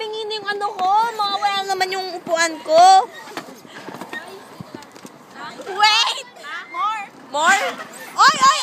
mahingin yung ano ko. Mawawala naman yung upuan ko. Wait! More? More? Oy, oy,